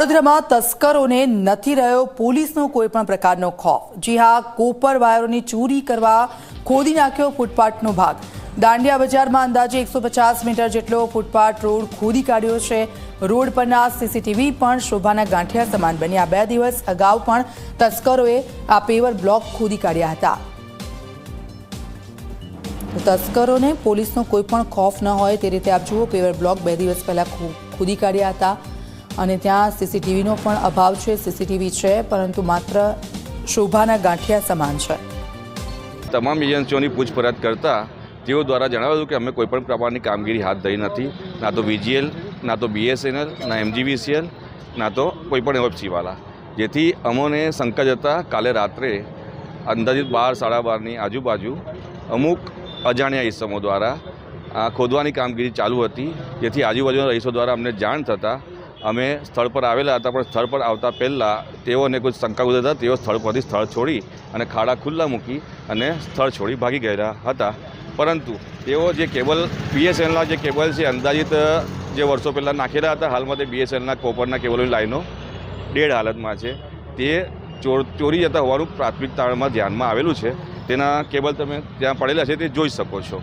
વડોદરામાં તસ્કરોને નથી રહ્યો પોલીસનો કોઈપણ પ્રકારનો ખોફ। જી હા, કોપર વાયરોની ચોરી કરવા ખોદી નાખ્યો ફૂટપાથનો ભાગ। દાંડિયા બજારમાં અંદાજે 150 મીટર જેટલો ફૂટપાથ રોડ ખોદી કાઢ્યો છે। રોડ પરના સીસીટીવી પણ શોભાના ગાંઠિયા સમાન બન્યા। 2 દિવસ અગાઉ પણ તસ્કરોએ આ પેવર બ્લોક ખોદી કાઢ્યા હતા। તસ્કરોને પોલીસનો કોઈપણ ખોફ ન હોય તે રીતે આપ જુઓ, પેવર બ્લોક 2 દિવસ પહેલા ખોદી કાઢ્યા હતા અને ત્યાં સીસીટીવીનો પણ અભાવ છે। સીસીટીવી છે પરંતુ માત્ર શોભાના ગાંઠિયા સમાન છે। તમામ એજન્સીઓની પૂછપરછ કરતા તેઓ દ્વારા જણાવ્યું કે અમે કોઈપણ પ્રકારની કામગીરી હાથ ધરી નથી, ના તો વીજીએલ, ના તો બીએસએનએલ, ના એમજીવીસીએલ, ના તો કોઈપણ એફસીવાળા। જેથી અમોને શંકા જતા કાલે રાત્રે અંદાજિત 12-12:30ની આજુબાજુ અમુક અજાણ્યા ઇસમો દ્વારા ખોદવાની કામગીરી ચાલુ હતી। જેથી આજુબાજુના રહીશો દ્વારા અમને જાણ થતાં અમે સ્થળ પર આવેલા હતા, પણ સ્થળ પર આવતા પહેલાં તેઓને કોઈ શંકા હતા। તેઓ સ્થળ પરથી સ્થળ છોડી અને ખાડા ખુલ્લા મૂકી અને સ્થળ છોડી ભાગી ગયેલા હતા। પરંતુ તેઓ જે કેબલ બીએસએનએલના જે કેબલ છે અંદાજિત જે વર્ષો પહેલાં નાખેલા હતા, હાલમાં તે બીએસએનએલના કોપરના કેબલોની લાઈનો ડેડ હાલતમાં છે। તે ચોરી જતા હોવાનું પ્રાથમિક તારણમાં ધ્યાનમાં આવેલું છે। તેના કેબલ તમે ત્યાં પડેલા છે તે જોઈ શકો છો।